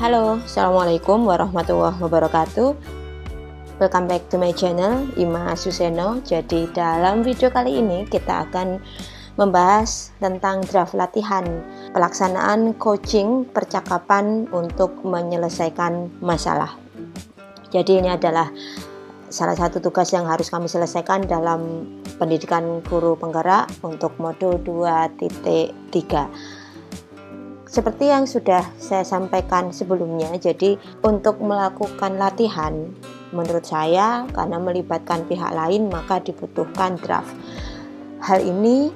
Halo, Assalamualaikum warahmatullahi wabarakatuh. Welcome back to my channel, Ima Suseno. Jadi dalam video kali ini kita akan membahas tentang draft latihan pelaksanaan coaching percakapan untuk menyelesaikan masalah. Jadi ini adalah salah satu tugas yang harus kami selesaikan dalam pendidikan guru penggerak untuk modul 2.3. Seperti yang sudah saya sampaikan sebelumnya, jadi untuk melakukan latihan menurut saya karena melibatkan pihak lain maka dibutuhkan draft. Hal ini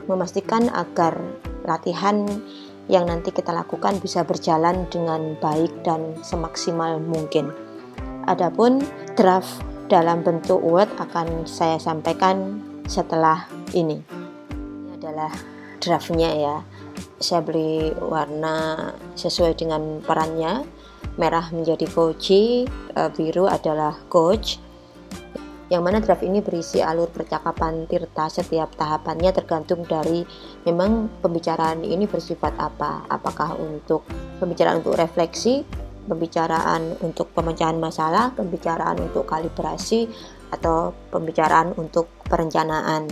memastikan agar latihan yang nanti kita lakukan bisa berjalan dengan baik dan semaksimal mungkin. Adapun draft dalam bentuk Word akan saya sampaikan setelah ini. Ini adalah draftnya ya. Saya beri warna sesuai dengan perannya. Merah menjadi coachee, biru adalah coach. Yang mana draft ini berisi alur percakapan Tirta. Setiap tahapannya tergantung dari memang pembicaraan ini bersifat apa. Apakah untuk pembicaraan untuk refleksi, pembicaraan untuk pemecahan masalah, pembicaraan untuk kalibrasi, atau pembicaraan untuk perencanaan.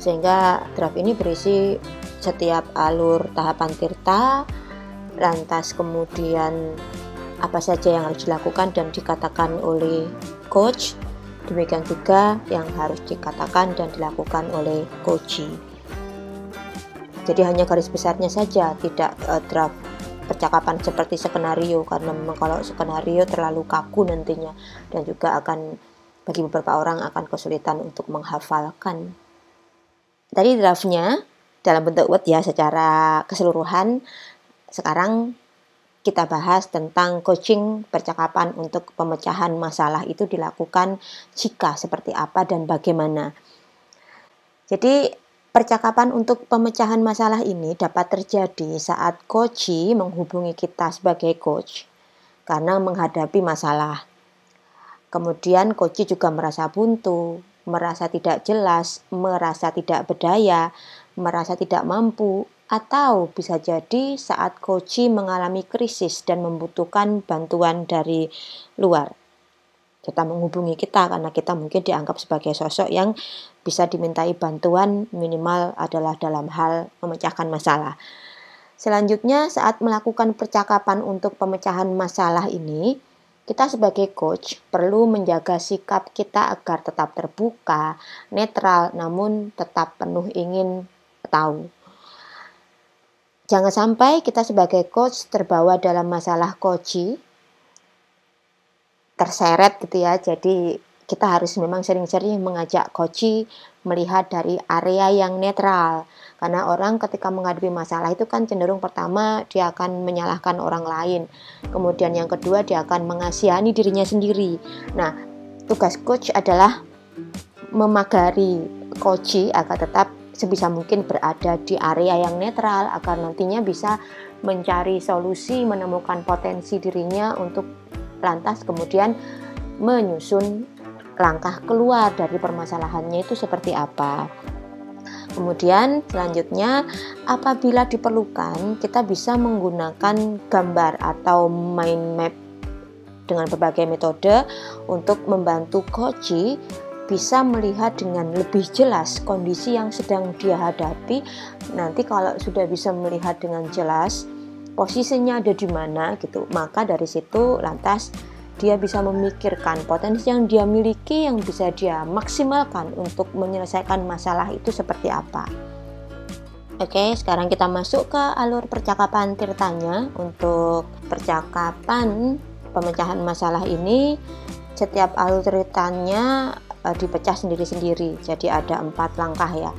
Sehingga draft ini berisi setiap alur tahapan Tirta, lantas kemudian apa saja yang harus dilakukan dan dikatakan oleh coach, demikian juga yang harus dikatakan dan dilakukan oleh coachee. Jadi hanya garis besarnya saja, tidak draft percakapan seperti skenario, karena memang kalau skenario terlalu kaku nantinya dan juga akan bagi beberapa orang akan kesulitan untuk menghafalkan. Tadi draftnya dalam bentuk Word ya secara keseluruhan. Sekarang kita bahas tentang coaching percakapan untuk pemecahan masalah itu dilakukan jika seperti apa dan bagaimana. Jadi percakapan untuk pemecahan masalah ini dapat terjadi saat coachee menghubungi kita sebagai coach karena menghadapi masalah. Kemudian coachee juga merasa buntu, merasa tidak jelas, merasa tidak berdaya, merasa tidak mampu, atau bisa jadi saat coachee mengalami krisis dan membutuhkan bantuan dari luar. Kita menghubungi kita karena kita mungkin dianggap sebagai sosok yang bisa dimintai bantuan, minimal adalah dalam hal memecahkan masalah. Selanjutnya, saat melakukan percakapan untuk pemecahan masalah ini, kita sebagai coach perlu menjaga sikap kita agar tetap terbuka, netral, namun tetap penuh ingin tahu. Jangan sampai kita sebagai coach terbawa dalam masalah coachee, terseret gitu ya. Jadi kita harus memang sering-sering mengajak coachee melihat dari area yang netral. Karena orang ketika menghadapi masalah itu kan cenderung pertama dia akan menyalahkan orang lain. Kemudian yang kedua dia akan mengasihani dirinya sendiri. Nah, tugas coach adalah memagari coachee agar tetap sebisa mungkin berada di area yang netral agar nantinya bisa mencari solusi, menemukan potensi dirinya untuk lantas kemudian menyusun langkah keluar dari permasalahannya itu seperti apa. Kemudian selanjutnya apabila diperlukan kita bisa menggunakan gambar atau mind map dengan berbagai metode untuk membantu coachee bisa melihat dengan lebih jelas kondisi yang sedang dia hadapi. Nanti kalau sudah bisa melihat dengan jelas posisinya ada di mana gitu, maka dari situ lantas dia bisa memikirkan potensi yang dia miliki yang bisa dia maksimalkan untuk menyelesaikan masalah itu seperti apa. Oke, sekarang kita masuk ke alur percakapan Tirtanya. Untuk percakapan pemecahan masalah ini setiap alur Tirtanya dipecah sendiri-sendiri. Jadi ada 4 langkah ya.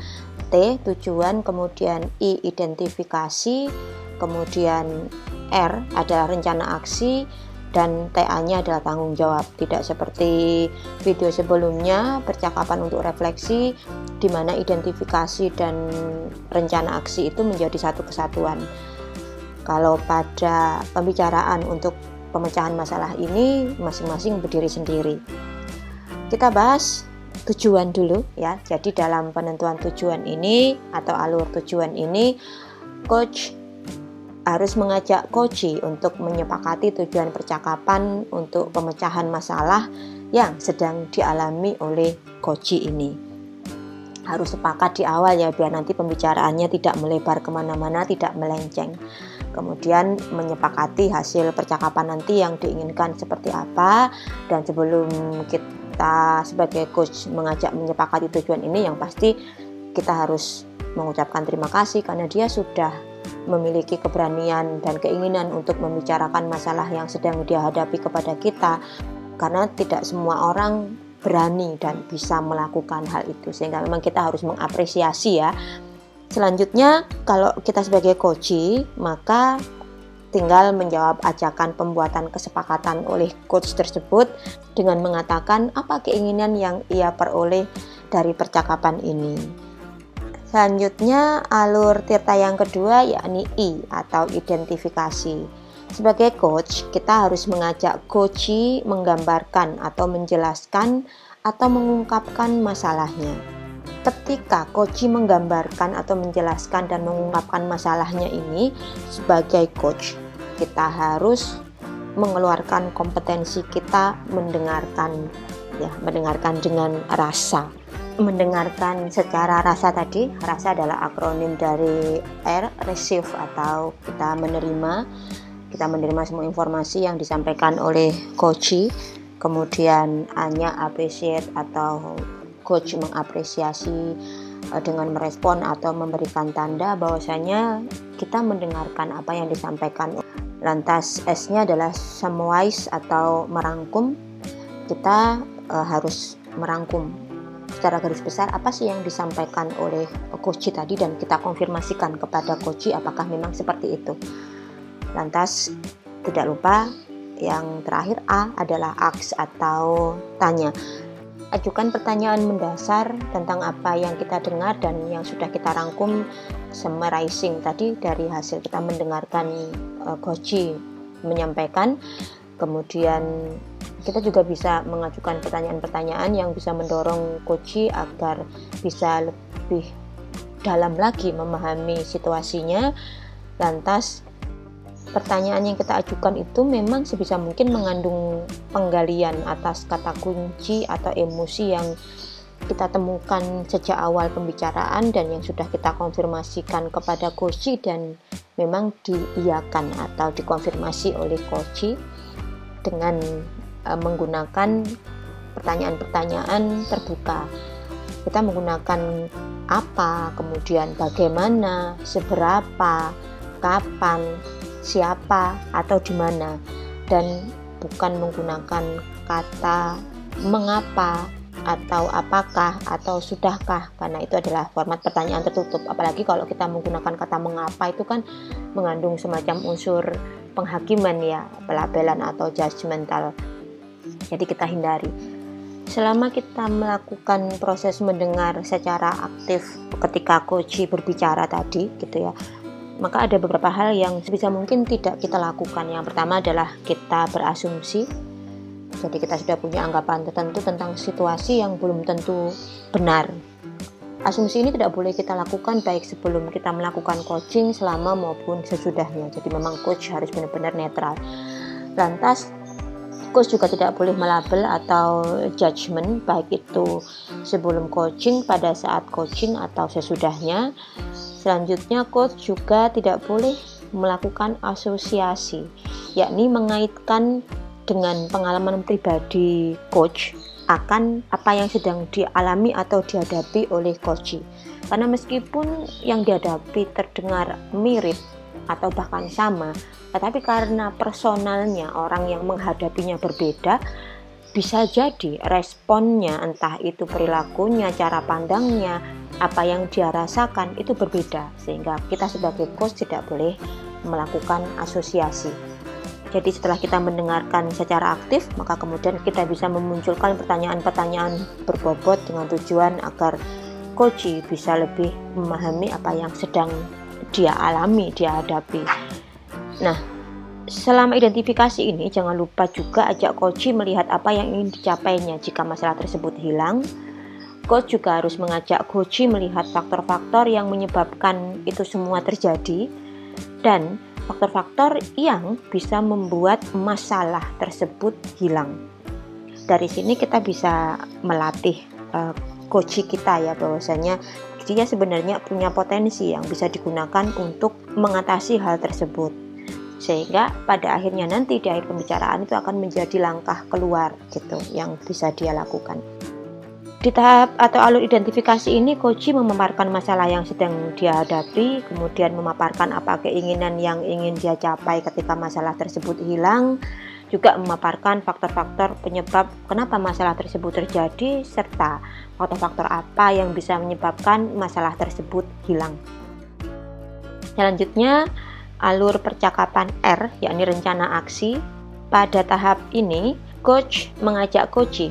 T tujuan, kemudian I identifikasi, kemudian R adalah rencana aksi, dan TA-nya adalah tanggung jawab. Tidak seperti video sebelumnya percakapan untuk refleksi di mana identifikasi dan rencana aksi itu menjadi satu kesatuan. Kalau pada pembicaraan untuk pemecahan masalah ini masing-masing berdiri sendiri. Kita bahas tujuan dulu ya. Jadi dalam penentuan tujuan ini atau alur tujuan ini, coach harus mengajak coach untuk menyepakati tujuan percakapan untuk pemecahan masalah yang sedang dialami oleh coach ini. Harus sepakat di awal ya, biar nanti pembicaraannya tidak melebar kemana-mana, tidak melenceng. Kemudian menyepakati hasil percakapan nanti yang diinginkan seperti apa, dan sebelum kita sebagai coach mengajak menyepakati tujuan ini, yang pasti kita harus mengucapkan terima kasih karena dia sudah memiliki keberanian dan keinginan untuk membicarakan masalah yang sedang dia hadapi kepada kita, karena tidak semua orang berani dan bisa melakukan hal itu, sehingga memang kita harus mengapresiasi ya. Selanjutnya, kalau kita sebagai coach, maka tinggal menjawab ajakan pembuatan kesepakatan oleh coach tersebut dengan mengatakan apa keinginan yang ia peroleh dari percakapan ini. Selanjutnya, alur tirta yang kedua yakni I atau identifikasi. Sebagai coach, kita harus mengajak coach menggambarkan atau menjelaskan atau mengungkapkan masalahnya. Ketika coach menggambarkan atau menjelaskan dan mengungkapkan masalahnya ini, sebagai coach kita harus mengeluarkan kompetensi kita mendengarkan dengan rasa. Mendengarkan secara rasa tadi, rasa adalah akronim dari R, receive atau kita menerima semua informasi yang disampaikan oleh coach. Kemudian A-nya appreciate atau coach mengapresiasi dengan merespon atau memberikan tanda bahwasanya kita mendengarkan apa yang disampaikan. Lantas S-nya adalah summarize atau merangkum. Kita harus merangkum secara garis besar apa sih yang disampaikan oleh coach tadi, dan kita konfirmasikan kepada coach apakah memang seperti itu. Lantas tidak lupa yang terakhir A adalah ask atau tanya. Ajukan pertanyaan mendasar tentang apa yang kita dengar dan yang sudah kita rangkum, summarizing tadi dari hasil kita mendengarkan coach menyampaikan. Kemudian kita juga bisa mengajukan pertanyaan-pertanyaan yang bisa mendorong coach agar bisa lebih dalam lagi memahami situasinya. Lantas pertanyaan yang kita ajukan itu memang sebisa mungkin mengandung penggalian atas kata kunci atau emosi yang kita temukan sejak awal pembicaraan dan yang sudah kita konfirmasikan kepada coach dan memang diiyakan atau dikonfirmasi oleh coach dengan menggunakan pertanyaan-pertanyaan terbuka. Kita menggunakan apa, kemudian bagaimana, seberapa, kapan, siapa, atau di mana, dan bukan menggunakan kata mengapa atau apakah atau sudahkah, karena itu adalah format pertanyaan tertutup. Apalagi kalau kita menggunakan kata mengapa, itu kan mengandung semacam unsur penghakiman ya, pelabelan atau judgmental. Jadi kita hindari. Selama kita melakukan proses mendengar secara aktif ketika coach berbicara tadi gitu ya, maka ada beberapa hal yang sebisa mungkin tidak kita lakukan. Yang pertama adalah kita berasumsi. Jadi kita sudah punya anggapan tertentu tentang situasi yang belum tentu benar. Asumsi ini tidak boleh kita lakukan baik sebelum kita melakukan coaching, selama maupun sesudahnya. Jadi memang coach harus benar-benar netral. Lantas coach juga tidak boleh melabel atau judgement, baik itu sebelum coaching, pada saat coaching, atau sesudahnya. Selanjutnya, coach juga tidak boleh melakukan asosiasi, yakni mengaitkan dengan pengalaman pribadi coach akan apa yang sedang dialami atau dihadapi oleh coach. Karena meskipun yang dihadapi terdengar mirip atau bahkan sama, tetapi karena personalnya orang yang menghadapinya berbeda, bisa jadi responnya, entah itu perilakunya, cara pandangnya, apa yang dia rasakan itu berbeda, sehingga kita sebagai coach tidak boleh melakukan asosiasi. Jadi setelah kita mendengarkan secara aktif, maka kemudian kita bisa memunculkan pertanyaan-pertanyaan berbobot dengan tujuan agar coach bisa lebih memahami apa yang sedang dia alami, dia hadapi. Nah, selama identifikasi ini jangan lupa juga ajak coach melihat apa yang ingin dicapainya. Jika masalah tersebut hilang, coach juga harus mengajak coach melihat faktor-faktor yang menyebabkan itu semua terjadi, dan faktor-faktor yang bisa membuat masalah tersebut hilang. Dari sini kita bisa melatih koji kita ya, bahwasanya dia sebenarnya punya potensi yang bisa digunakan untuk mengatasi hal tersebut, sehingga pada akhirnya nanti di akhir pembicaraan itu akan menjadi langkah keluar gitu yang bisa dia lakukan. Di tahap atau alur identifikasi ini, koji memaparkan masalah yang sedang dia hadapi, kemudian memaparkan apa keinginan yang ingin dia capai ketika masalah tersebut hilang, juga memaparkan faktor-faktor penyebab kenapa masalah tersebut terjadi, serta faktor-faktor apa yang bisa menyebabkan masalah tersebut hilang. Selanjutnya, alur percakapan R, yakni rencana aksi. Pada tahap ini, coach mengajak koji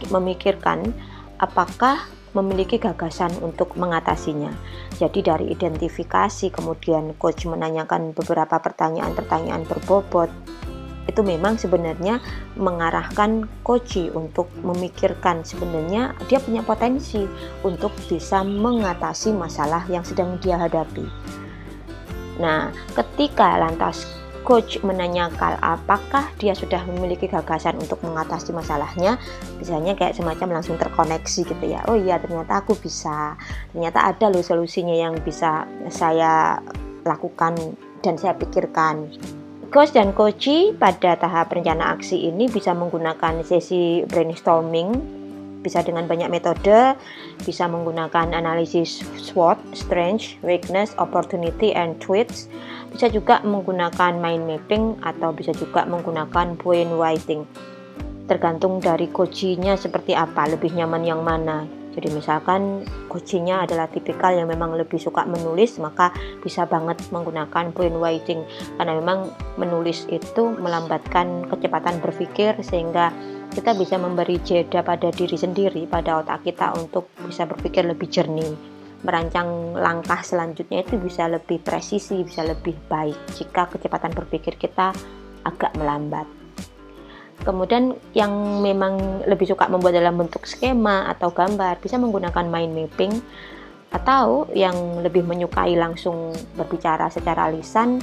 memikirkan apakah memiliki gagasan untuk mengatasinya. Jadi dari identifikasi, kemudian coach menanyakan beberapa pertanyaan-pertanyaan berbobot. Itu memang sebenarnya mengarahkan koji untuk memikirkan sebenarnya dia punya potensi untuk bisa mengatasi masalah yang sedang dia hadapi. Nah, ketika lantas coach menanyakan apakah dia sudah memiliki gagasan untuk mengatasi masalahnya, misalnya kayak semacam langsung terkoneksi gitu ya. Oh iya, ternyata aku bisa. Ternyata ada loh solusinya yang bisa saya lakukan dan saya pikirkan. Coach dan koji pada tahap rencana aksi ini bisa menggunakan sesi brainstorming, bisa dengan banyak metode, bisa menggunakan analisis SWOT, strength, weakness, opportunity, and threats, bisa juga menggunakan mind mapping, atau bisa juga menggunakan brainwriting. Tergantung dari koji-nya seperti apa, lebih nyaman yang mana. Jadi misalkan koji-nya adalah tipikal yang memang lebih suka menulis, maka bisa banget menggunakan brainwriting, karena memang menulis itu melambatkan kecepatan berpikir, sehingga kita bisa memberi jeda pada diri sendiri, pada otak kita untuk bisa berpikir lebih jernih. Merancang langkah selanjutnya itu bisa lebih presisi, bisa lebih baik jika kecepatan berpikir kita agak melambat. Kemudian yang memang lebih suka membuat dalam bentuk skema atau gambar bisa menggunakan mind mapping, atau yang lebih menyukai langsung berbicara secara lisan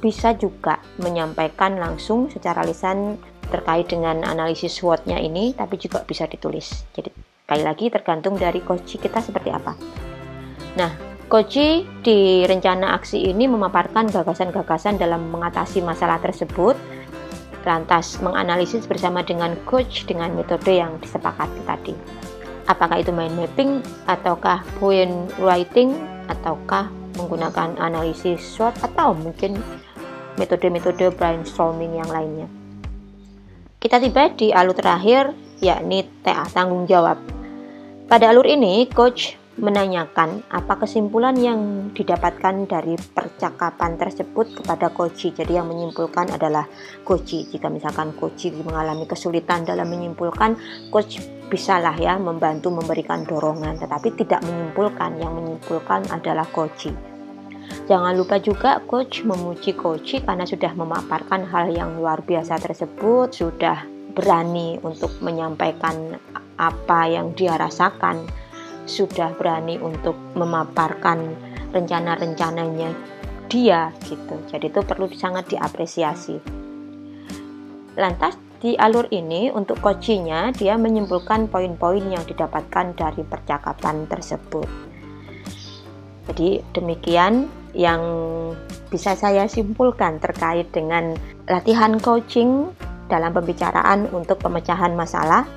bisa juga menyampaikan langsung secara lisan terkait dengan analisis SWOT-nya ini, tapi juga bisa ditulis. Jadi sekali lagi tergantung dari koji kita seperti apa. Nah, koji di rencana aksi ini memaparkan gagasan-gagasan dalam mengatasi masalah tersebut, lantas menganalisis bersama dengan coach dengan metode yang disepakati tadi. Apakah itu mind mapping, ataukah brainwriting, ataukah menggunakan analisis SWOT, atau mungkin metode-metode brainstorming yang lainnya. Kita tiba di alur terakhir, yakni TA, tanggung jawab. Pada alur ini, coach menanyakan apa kesimpulan yang didapatkan dari percakapan tersebut kepada koji. Jadi yang menyimpulkan adalah koji. Jika misalkan koji mengalami kesulitan dalam menyimpulkan, coach bisalah ya membantu memberikan dorongan, tetapi tidak menyimpulkan. Yang menyimpulkan adalah koji. Jangan lupa juga coach memuji koji karena sudah memaparkan hal yang luar biasa tersebut, sudah berani untuk menyampaikan apa yang dia rasakan, sudah berani untuk memaparkan rencana-rencananya dia gitu. Jadi itu perlu sangat diapresiasi. Lantas di alur ini untuk koji-nya dia menyimpulkan poin-poin yang didapatkan dari percakapan tersebut. Jadi demikian yang bisa saya simpulkan terkait dengan latihan coaching dalam pembicaraan untuk pemecahan masalah.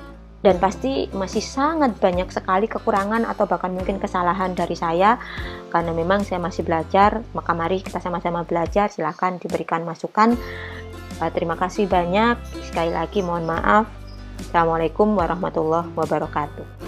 Dan pasti masih sangat banyak sekali kekurangan atau bahkan mungkin kesalahan dari saya, karena memang saya masih belajar. Maka mari kita sama-sama belajar, silahkan diberikan masukan. Terima kasih banyak, sekali lagi mohon maaf. Assalamualaikum warahmatullahi wabarakatuh.